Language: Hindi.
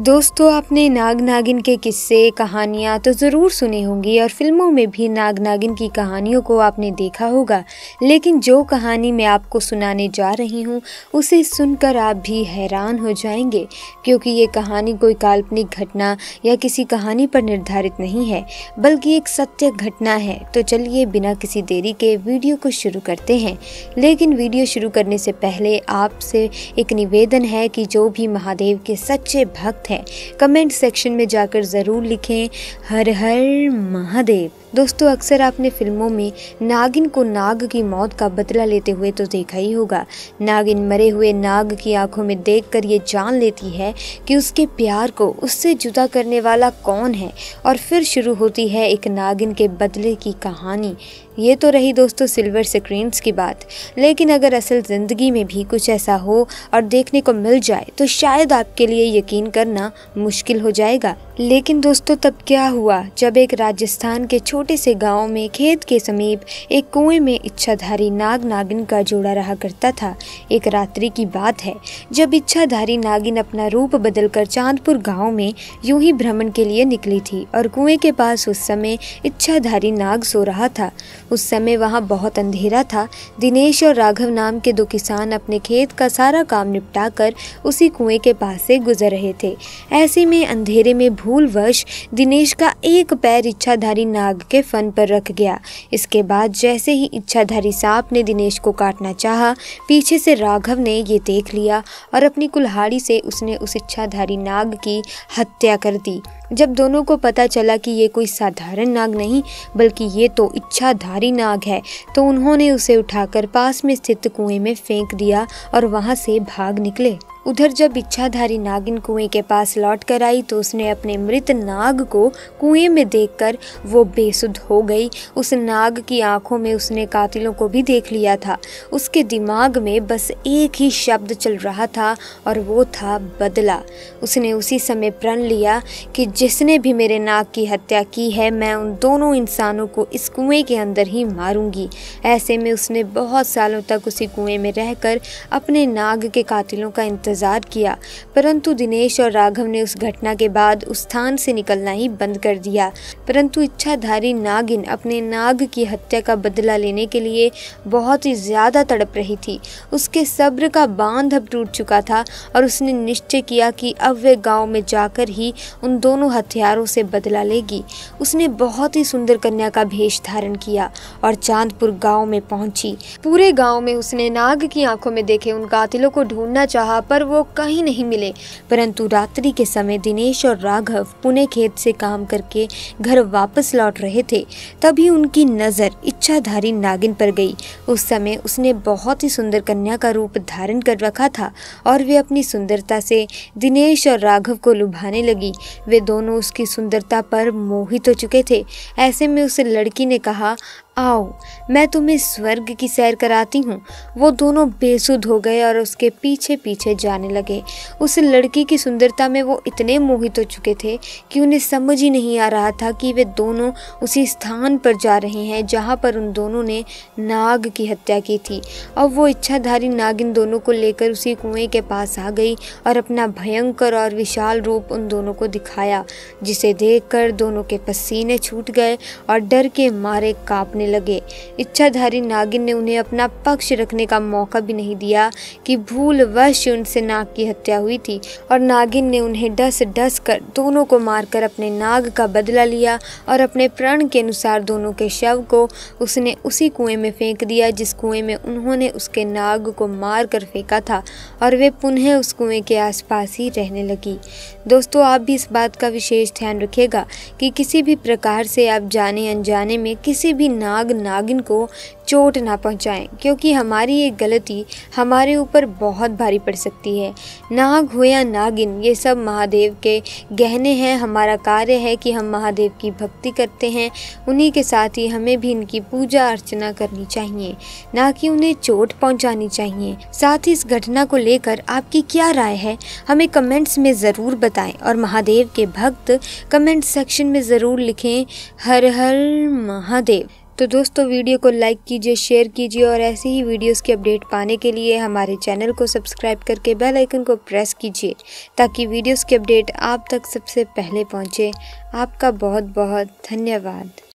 दोस्तों, आपने नाग नागिन के किस्से कहानियाँ तो ज़रूर सुनी होंगी और फिल्मों में भी नाग नागिन की कहानियों को आपने देखा होगा। लेकिन जो कहानी मैं आपको सुनाने जा रही हूँ उसे सुनकर आप भी हैरान हो जाएंगे, क्योंकि ये कहानी कोई काल्पनिक घटना या किसी कहानी पर निर्धारित नहीं है, बल्कि एक सत्य घटना है। तो चलिए बिना किसी देरी के वीडियो को शुरू करते हैं। लेकिन वीडियो शुरू करने से पहले आपसे एक निवेदन है कि जो भी महादेव के सच्चे भक्त है, कमेंट सेक्शन में जाकर ज़रूर लिखें हर हर महादेव। दोस्तों, अक्सर आपने फिल्मों में नागिन को नाग की मौत का बदला लेते हुए तो देखा ही होगा। नागिन मरे हुए नाग की आंखों में देखकर ये जान लेती है कि उसके प्यार को उससे जुदा करने वाला कौन है, और फिर शुरू होती है एक नागिन के बदले की कहानी। ये तो रही दोस्तों सिल्वर स्क्रीन्स की बात, लेकिन अगर असल ज़िंदगी में भी कुछ ऐसा हो और देखने को मिल जाए तो शायद आपके लिए यकीन करना मुश्किल हो जाएगा। लेकिन दोस्तों, तब क्या हुआ जब एक राजस्थान के छोटे से गांव में खेत के समीप एक कुएं में इच्छाधारी नाग नागिन का जोड़ा रहा करता था। एक रात्रि की बात है जब इच्छाधारी नागिन अपना रूप बदलकर चांदपुर गांव में यूं ही भ्रमण के लिए निकली थी, और कुएं के पास उस समय इच्छाधारी नाग सो रहा था। उस समय वहां बहुत अंधेरा था। दिनेश और राघव नाम के दो किसान अपने खेत का सारा काम निपटाकर उसी कुएं के पास से गुजर रहे थे। ऐसे में अंधेरे में भूलवश दिनेश का एक पैर इच्छाधारी नाग के फन पर रख गया। इसके बाद जैसे ही इच्छाधारी सांप ने दिनेश को काटना चाहा, पीछे से राघव ने ये देख लिया और अपनी कुल्हाड़ी से उसने उस इच्छाधारी नाग की हत्या कर दी। जब दोनों को पता चला कि ये कोई साधारण नाग नहीं बल्कि ये तो इच्छाधारी नाग है, तो उन्होंने उसे उठाकर पास में स्थित कुएं में फेंक दिया और वहां से भाग निकले। उधर जब इच्छाधारी नागिन कुएं के पास लौट कर आई तो उसने अपने मृत नाग को कुएं में देखकर वो बेसुध हो गई। उस नाग की आंखों में उसने कातिलों को भी देख लिया था। उसके दिमाग में बस एक ही शब्द चल रहा था और वो था बदला। उसने उसी समय प्रण लिया कि जिसने भी मेरे नाग की हत्या की है, मैं उन दोनों इंसानों को इस कुएं के अंदर ही मारूंगी। ऐसे में उसने बहुत सालों तक उसी कुएं में रहकर अपने नाग के कातिलों का इंतजार किया, परंतु दिनेश और राघव ने उस घटना के बाद उस स्थान से निकलना ही बंद कर दिया। परंतु इच्छाधारी नागिन अपने नाग की हत्या का बदला लेने के लिए बहुत ही ज्यादा तड़प रही थी। उसके सब्र का बांध अब टूट चुका था और उसने निश्चय किया कि अब वे गांव में जाकर ही उन दोनों हथियारों से बदला लेगी। उसने बहुत ही सुंदर कन्या का भेष धारण किया और चांदपुर गांव में पहुंची। पूरे गांव में उसने नाग की आंखों में देखे उन कातिलों को ढूंढना चाहा, पर वो कहीं नहीं मिले। परंतु रात्रि के समय दिनेश और राघव पुणे खेत से काम करके घर वापस लौट रहे थे। तभी उनकी नजर इच्छाधारी नागिन पर गई। उस समय उसने बहुत ही सुंदर कन्या का रूप धारण कर रखा था और वे अपनी सुंदरता से दिनेश और राघव को लुभाने लगी। वे दोनों उसकी सुंदरता पर मोहित हो चुके थे। ऐसे में उस लड़की ने कहा, आओ मैं तुम्हें स्वर्ग की सैर कराती हूँ। वो दोनों बेसुध हो गए और उसके पीछे पीछे जाने लगे। उस लड़की की सुंदरता में वो इतने मोहित हो चुके थे कि उन्हें समझ ही नहीं आ रहा था कि वे दोनों उसी स्थान पर जा रहे हैं जहाँ पर उन दोनों ने नाग की हत्या की थी। और वो इच्छाधारी नागिन दोनों को लेकर उसी कुएं के पास आ गई और अपना भयंकर और विशाल रूप उन दोनों को दिखाया, जिसे देखकर दोनों के पसीने छूट गए और डर के मारे कांपने लगे। इच्छाधारी नागिन ने उन्हें अपना पक्ष रखने का मौका भी नहीं दिया कि भूलवश उनसे नाग की हत्या हुई थी, और नागिन ने उन्हें डस डस कर दोनों को मारकर अपने नाग का बदला लिया और अपने प्रण के अनुसार दोनों के शव को उसने उसी कुएं में फेंक दिया जिस कुएं में उन्होंने उसके नाग को मार कर फेंका था, और वे पुनः उस कुएं के आसपास ही रहने लगी। दोस्तों, आप भी इस बात का विशेष ध्यान रखिएगा कि किसी भी प्रकार से आप जाने अनजाने में किसी भी नाग नागिन को चोट ना पहुंचाएं, क्योंकि हमारी ये गलती हमारे ऊपर बहुत भारी पड़ सकती है। नाग हो या नागिन, ये सब महादेव के गहने हैं। हमारा कार्य है कि हम महादेव की भक्ति करते हैं, उन्हीं के साथ ही हमें भी इनकी पूजा अर्चना करनी चाहिए, ना कि उन्हें चोट पहुंचानी चाहिए। साथ ही इस घटना को लेकर आपकी क्या राय है, हमें कमेंट्स में ज़रूर बताएं, और महादेव के भक्त कमेंट सेक्शन में ज़रूर लिखें हर हर महादेव। तो दोस्तों वीडियो को लाइक कीजिए, शेयर कीजिए और ऐसे ही वीडियोस की अपडेट पाने के लिए हमारे चैनल को सब्सक्राइब करके बेल आइकन को प्रेस कीजिए ताकि वीडियोस की अपडेट आप तक सबसे पहले पहुंचे। आपका बहुत बहुत धन्यवाद।